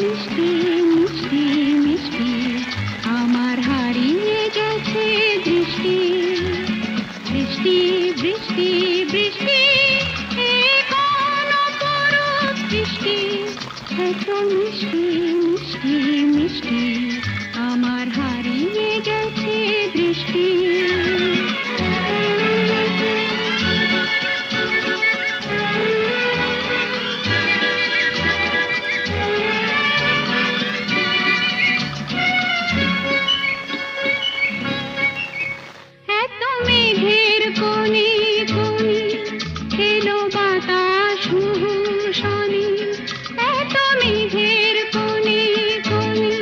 মিষ্টি মিষ্টি মিষ্টি আমার হারিয়ে গেছে দৃষ্টি। বৃষ্টি বৃষ্টি বৃষ্টি এ কোন অপরূপ বৃষ্টি, এত মিষ্টি মিষ্টি মিষ্টি আমার হারিয়ে গেছে দৃষ্টি। মেঘের কোণে কোণে এলো বাতাস মুহুর্ষণে, এত মেঘের কোণে কোণে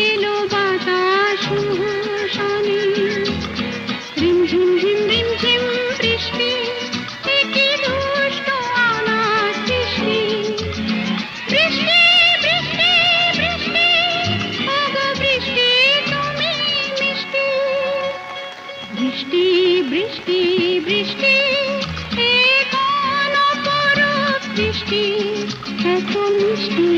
এলো বাতাস মুহুর্ষণে। রিমঝিম ঝিম রিমঝিম বৃষ্টি, এ কি দুষ্ট অনাথ সৃষ্টি। বৃষ্টি বৃষ্টি বৃষ্টি ওগো বৃষ্টি তুমি মিষ্টি। বৃষ্টি বৃষ্টি বৃষ্টি এ কোন অপরূপ বৃষ্টি, এত মিষ্টি